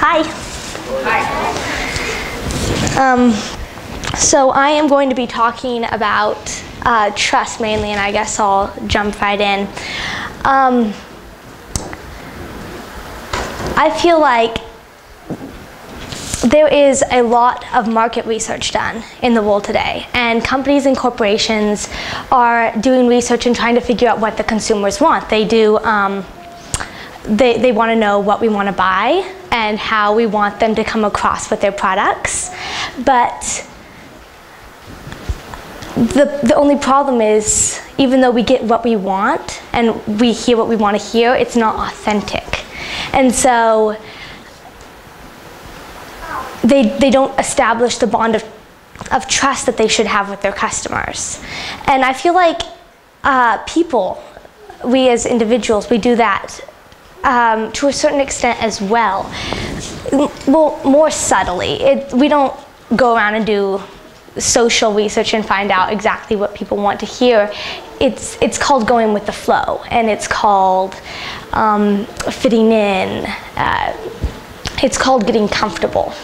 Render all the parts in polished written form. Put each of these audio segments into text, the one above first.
Hi. So I am going to be talking about trust mainly, and I guess I'll jump right in. I feel like there is a lot of market research done in the world today, and companies and corporations are doing research and trying to figure out what the consumers want. They do. They want to know what we want to buy and how we want them to come across with their products. But the only problem is, even though we get what we want and we hear what we want to hear, it's not authentic. And so they don't establish the bond of trust that they should have with their customers. And I feel like people, we as individuals, we do that to a certain extent as well. Well, more subtly. We don't go around and do social research and find out exactly what people want to hear. It's called going with the flow, and it's called fitting in. It's called getting comfortable.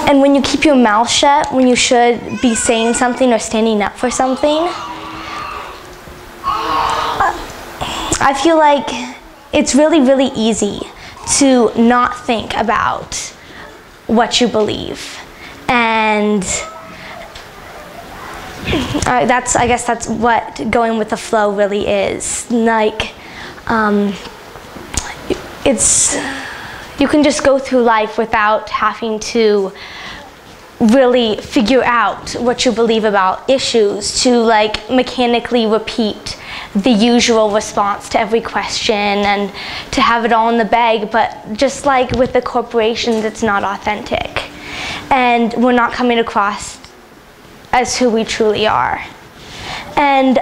And when you keep your mouth shut, when you should be saying something or standing up for something, I feel like it's really, really easy to not think about what you believe. And I guess that's what going with the flow really is. Like, you can just go through life without having to really figure out what you believe about issues, to like mechanically repeat the usual response to every question and to have it all in the bag. But just like with the corporations, it's not authentic, and we're not coming across as who we truly are. And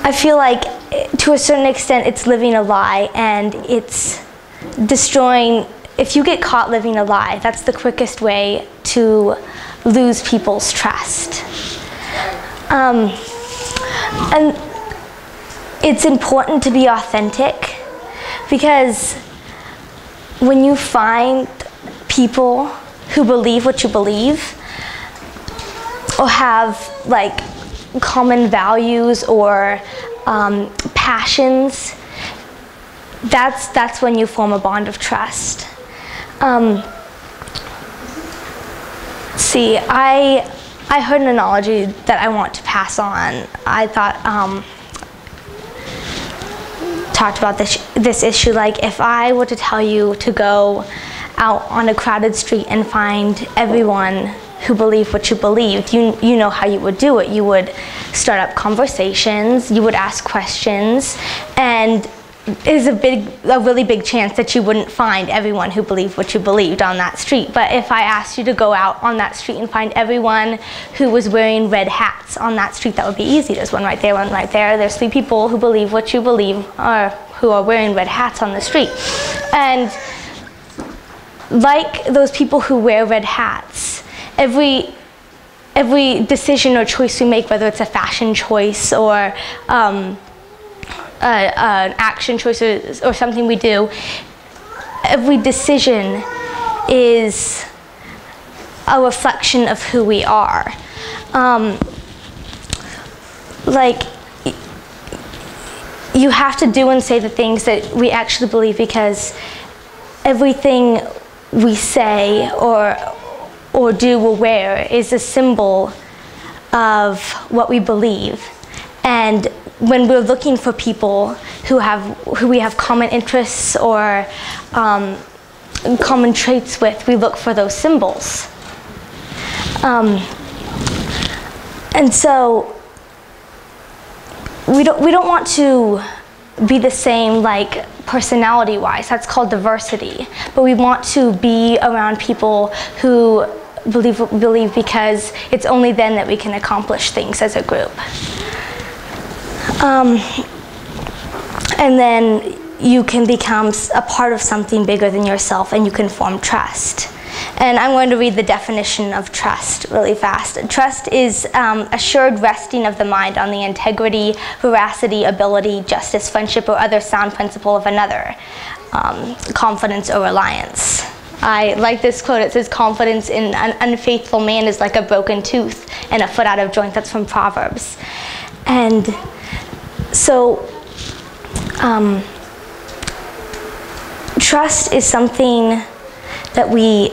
I feel like to a certain extent it's living a lie, and it's destroying. If you get caught living a lie, that's the quickest way to lose people's trust. And it's important to be authentic, because when you find people who believe what you believe, or have like common values or passions, that's when you form a bond of trust. See, I heard an analogy that I want to pass on. I thought talked about this issue. Like, if I were to tell you to go out on a crowded street and find everyone who believe what you believe, you know how you would do it. You would start up conversations, you would ask questions, and there's a really big chance that you wouldn't find everyone who believed what you believed on that street. But if I asked you to go out on that street and find everyone who was wearing red hats on that street, that would be easy. There's one right there, one right there. There's 3 people who believe what you believe, or who are wearing red hats on the street. And like those people who wear red hats, every decision or choice we make, whether it's a fashion choice or an action choice or something we do, every decision is a reflection of who we are. Like, you have to do and say the things that we actually believe, because everything we say or do or wear is a symbol of what we believe. And when we're looking for people who we have common interests or common traits with, we look for those symbols. And so we don't want to be the same, like, personality-wise. That's called diversity. But we want to be around people who believe because it's only then that we can accomplish things as a group. And then you can become a part of something bigger than yourself, and you can form trust. And I'm going to read the definition of trust really fast. Trust is assured resting of the mind on the integrity, veracity, ability, justice, friendship, or other sound principle of another. Confidence or reliance. I like this quote. It says, confidence in an unfaithful man is like a broken tooth and a foot out of joint. That's from Proverbs. And so trust is something that we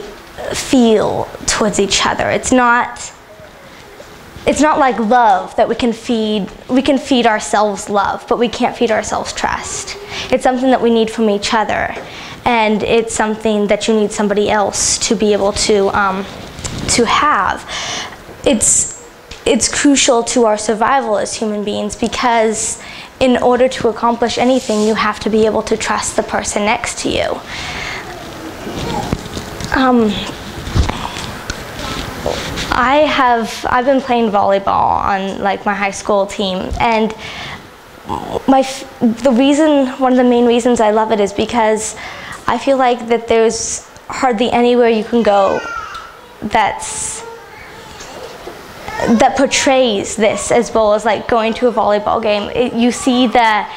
feel towards each other. It's not like love that we can feed ourselves love, but we can't feed ourselves trust. It's something that we need from each other, and it's something that you need somebody else to be able to have. It's crucial to our survival as human beings, because in order to accomplish anything, you have to be able to trust the person next to you. I've been playing volleyball on like my high school team, and one of the main reasons I love it is because I feel like that there's hardly anywhere you can go that portrays this as well as like going to a volleyball game. You see the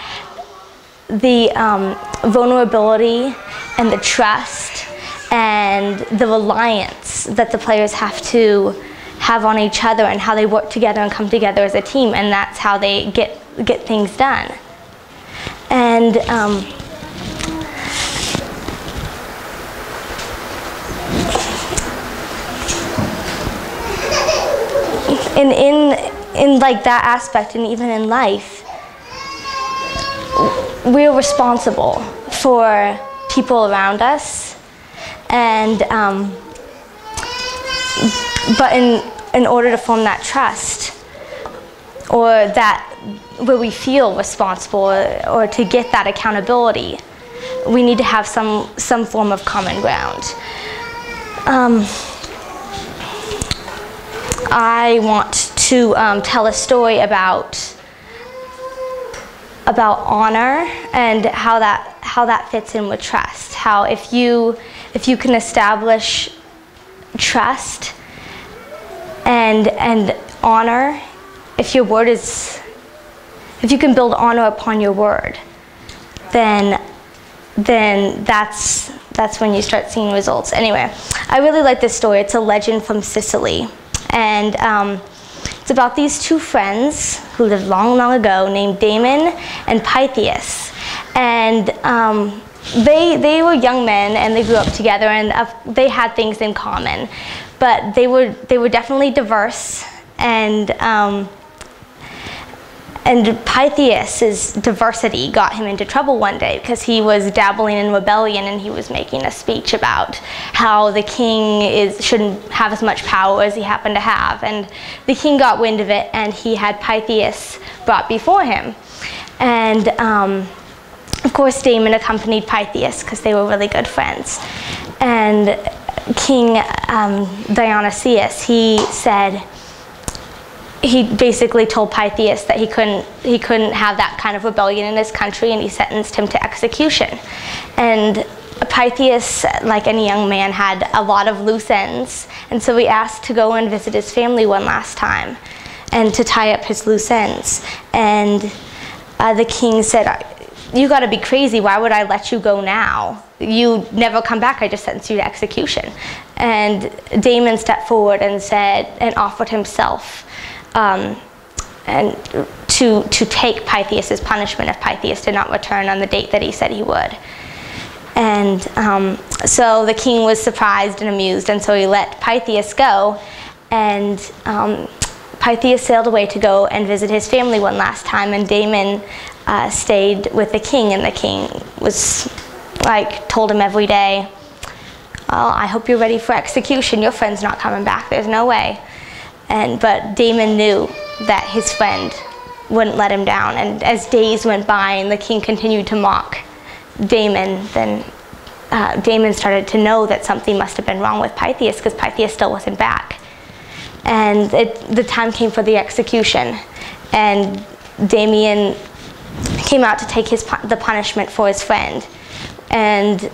vulnerability and the trust and the reliance that the players have to have on each other, and how they work together and come together as a team, and that's how they get things done. And in like that aspect, and even in life, we're responsible for people around us, and but in order to form that trust, or that where we feel responsible, or to get that accountability, we need to have some form of common ground. I want to tell a story about honor and how that fits in with trust. How if you can establish trust and honor, if you can build honor upon your word, then that's when you start seeing results. Anyway, I really like this story. It's a legend from Sicily, and it's about these two friends who lived long, long ago, named Damon and Pythias. And they were young men, and they grew up together, and they had things in common, but they were definitely diverse. And Pythias's diversity got him into trouble one day, because he was dabbling in rebellion, and he was making a speech about how the king shouldn't have as much power as he happened to have. And the king got wind of it, and he had Pythias brought before him. And of course, Damon accompanied Pythias because they were really good friends. And King Dionysius, he basically told Pythias that he couldn't have that kind of rebellion in his country, and he sentenced him to execution. And Pythias, like any young man, had a lot of loose ends, and so he asked to go and visit his family one last time and to tie up his loose ends. And the king said, "You gotta be crazy, why would I let you go now? You never come back, I just sentenced you to execution." And Damon stepped forward and offered himself and to take Pythias's punishment if Pythias did not return on the date that he said he would. And so the king was surprised and amused, and so he let Pythias go, and Pythias sailed away to go and visit his family one last time, and Damon stayed with the king, and the king was told him every day, "Well, I hope you're ready for execution. Your friend's not coming back. There's no way." But Damon knew that his friend wouldn't let him down. And as days went by and the king continued to mock Damon, then Damon started to know that something must have been wrong with Pythias, because Pythias still wasn't back. And the time came for the execution, and Damon came out to take the punishment for his friend. And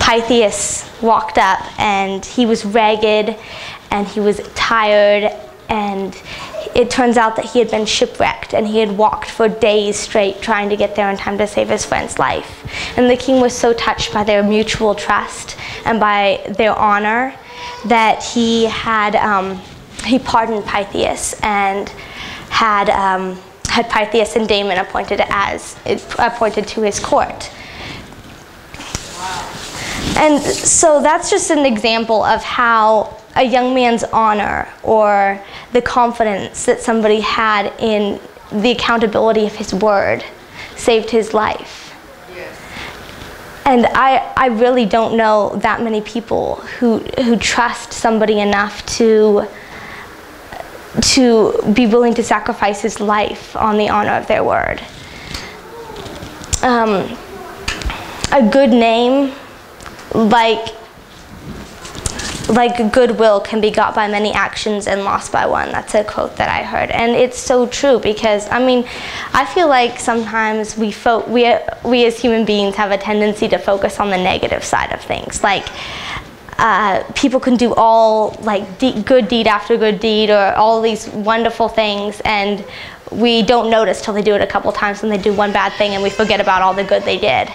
Pythias walked up, and he was ragged and he was tired, and it turns out that he had been shipwrecked and he had walked for days straight trying to get there in time to save his friend's life. And the king was so touched by their mutual trust and by their honor that he pardoned Pythias and had Pythias and Damon appointed to his court. And so that's just an example of how a young man's honor or the confidence that somebody had in the accountability of his word saved his life. Yes. And I really don't know that many people who trust somebody enough to be willing to sacrifice his life on the honor of their word. A good name, like goodwill, can be got by many actions and lost by one. That's a quote that I heard, and it's so true, because I feel like sometimes we as human beings have a tendency to focus on the negative side of things. Like people can do all good deed after good deed, or all these wonderful things, and we don't notice till they do it a couple times, and they do one bad thing and we forget about all the good they did.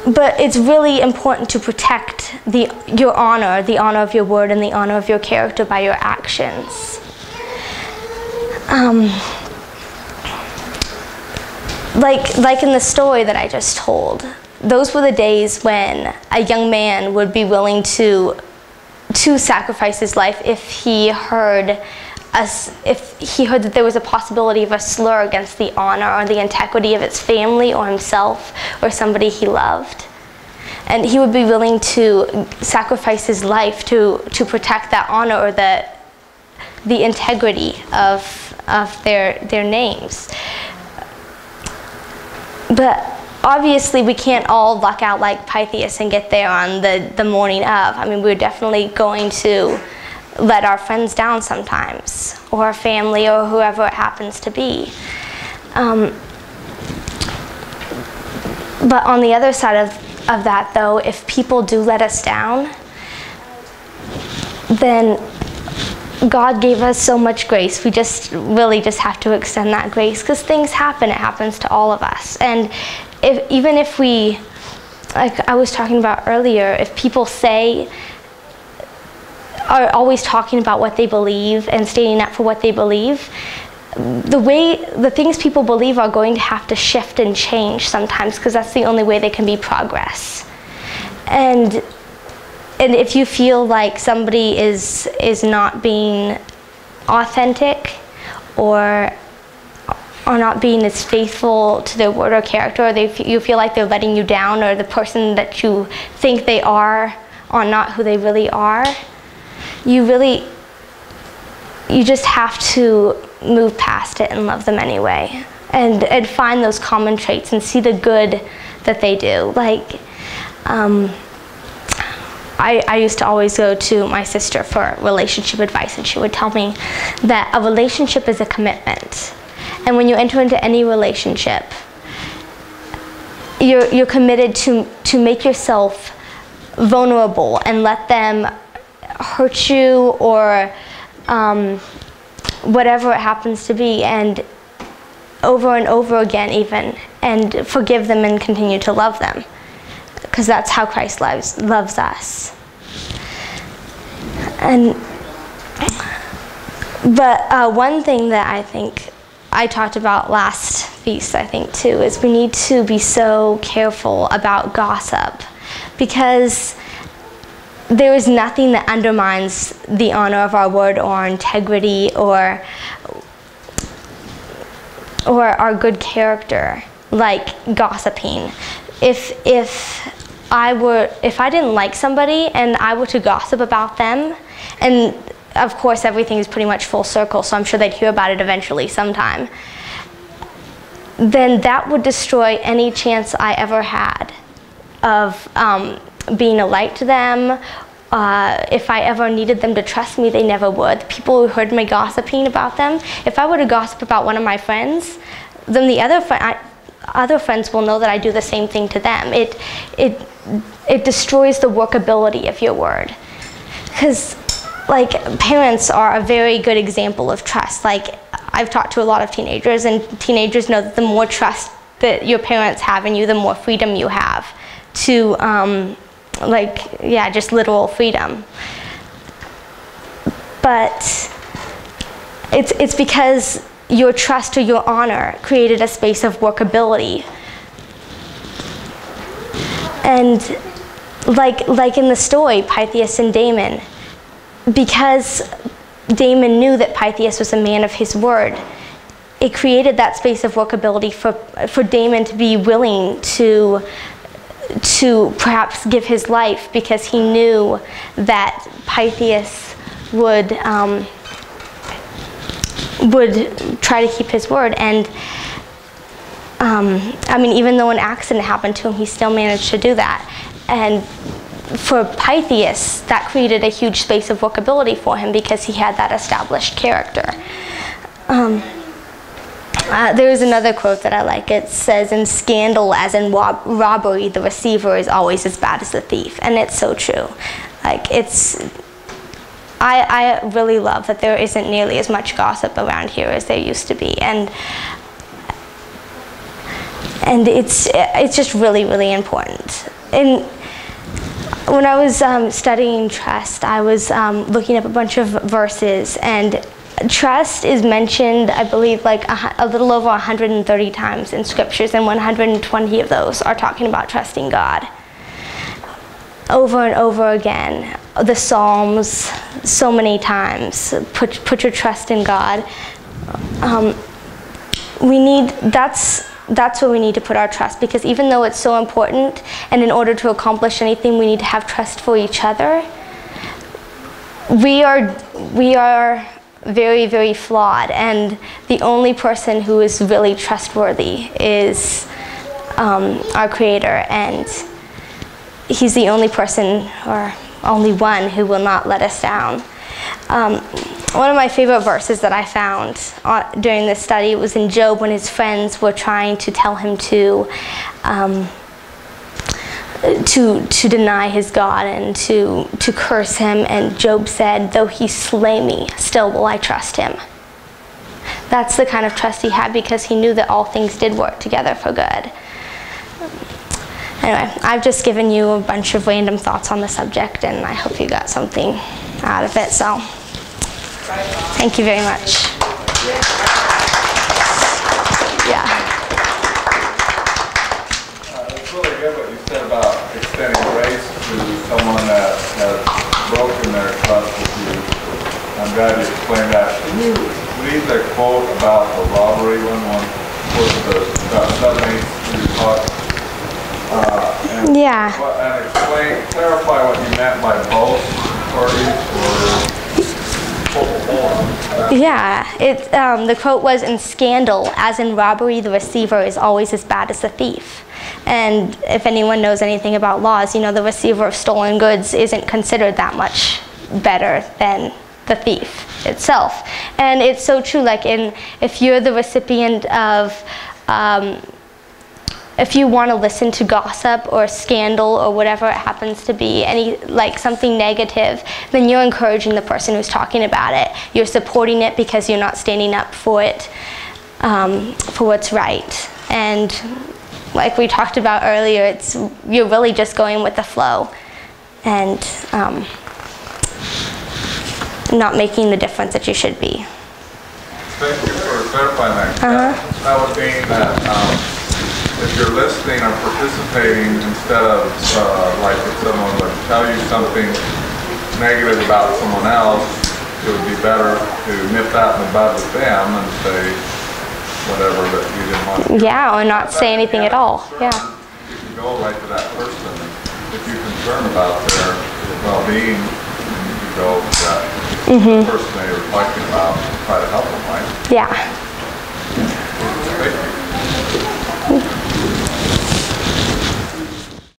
But it's really important to protect your honor, the honor of your word, and the honor of your character by your actions. Like in the story that I just told, those were the days when a young man would be willing to sacrifice his life if he heard that there was a possibility of a slur against the honor or the integrity of his family or himself or somebody he loved. And he would be willing to sacrifice his life to protect that honor or the integrity of their names. But obviously we can't all luck out like Pythias and get there on the morning of. We're definitely going to let our friends down sometimes, or our family, or whoever it happens to be. But on the other side of that, though, if people do let us down, then God gave us so much grace. We just have to extend that grace, because things happen. It happens to all of us. And even if we, like I was talking about earlier, if people are always talking about what they believe and standing up for what they believe, the things people believe are going to have to shift and change sometimes, because that's the only way they can be progress. And if you feel like somebody is not being authentic, or not being as faithful to their word or character, or you feel like they're letting you down, or the person that you think they are not who they really are, you just have to move past it and love them anyway, and find those common traits and see the good that they do. Like I used to always go to my sister for relationship advice, and she would tell me that a relationship is a commitment, and when you enter into any relationship, you're committed to make yourself vulnerable and let them hurt you, or whatever it happens to be, and over and over again even, and forgive them and continue to love them, because that's how Christ loves us. But one thing that I think I talked about last feast, I think too, is we need to be so careful about gossip, because there is nothing that undermines the honor of our word or our integrity or our good character like gossiping. If I didn't like somebody and I were to gossip about them, and of course everything is pretty much full circle, so I'm sure they'd hear about it eventually sometime, then that would destroy any chance I ever had of being a light to them. If I ever needed them to trust me, they never would. The people who heard me gossiping about them, if I were to gossip about one of my friends, then the other friend, other friends will know that I do the same thing to them. It destroys the workability of your word. Because like parents are a very good example of trust. Like I've talked to a lot of teenagers, and teenagers know that the more trust that your parents have in you, the more freedom you have to just literal freedom. But it's because your trust or your honor created a space of workability. And like in the story, Pythias and Damon, because Damon knew that Pythias was a man of his word, it created that space of workability for Damon to be willing to perhaps give his life, because he knew that Pythias would try to keep his word. And I mean, even though an accident happened to him, he still managed to do that. And for Pythias, that created a huge space of workability for him, because he had that established character. There's another quote that I like. It says, "In scandal, as in robbery, the receiver is always as bad as the thief." And it's so true. Like I really love that there isn't nearly as much gossip around here as there used to be, and it's just really, really important. And when I was studying trust, I was looking up a bunch of verses, and trust is mentioned, I believe, like a little over 130 times in scriptures, and 120 of those are talking about trusting God. Over and over again, the Psalms, so many times, put your trust in God. That's where we need to put our trust, because even though it's so important, and in order to accomplish anything, we need to have trust for each other. We are very, very flawed, and the only person who is really trustworthy is our Creator, and He's the only person, or only one, who will not let us down. One of my favorite verses that I found during this study was in Job, when his friends were trying to tell him to deny his God and to curse him, and Job said, "Though he slay me, still will I trust him." That's the kind of trust he had, because he knew that all things did work together for good. Anyway, I've just given you a bunch of random thoughts on the subject, and I hope you got something out of it. So, thank you very much. Yeah. It's really good what you said about extending grace to someone that has broken their trust with you. I'm glad you explained that. Can you read the quote about the robbery one about 7/8 you talked? Yeah. And clarify what you meant by both parties, or Yeah, the quote was, "In scandal, as in robbery, the receiver is always as bad as the thief." And if anyone knows anything about laws, you know the receiver of stolen goods isn't considered that much better than the thief itself. And it's so true. Like if you're the recipient of if you want to listen to gossip or scandal or whatever it happens to be, something negative, then you're encouraging the person who's talking about it. You're supporting it because you're not standing up for it, for what's right. And like we talked about earlier, you're really just going with the flow and not making the difference that you should be. Thank you for clarifying that. That would mean that if you're listening or participating, instead of like if someone would tell you something negative about someone else, it would be better to nip that in the bud with them and say whatever that you didn't want to. Yeah, or not say anything at all. Yeah. You can go right to that person. If you're concerned about their well-being, you can go to that person they were talking about and try to help them, right? Yeah. Thank you.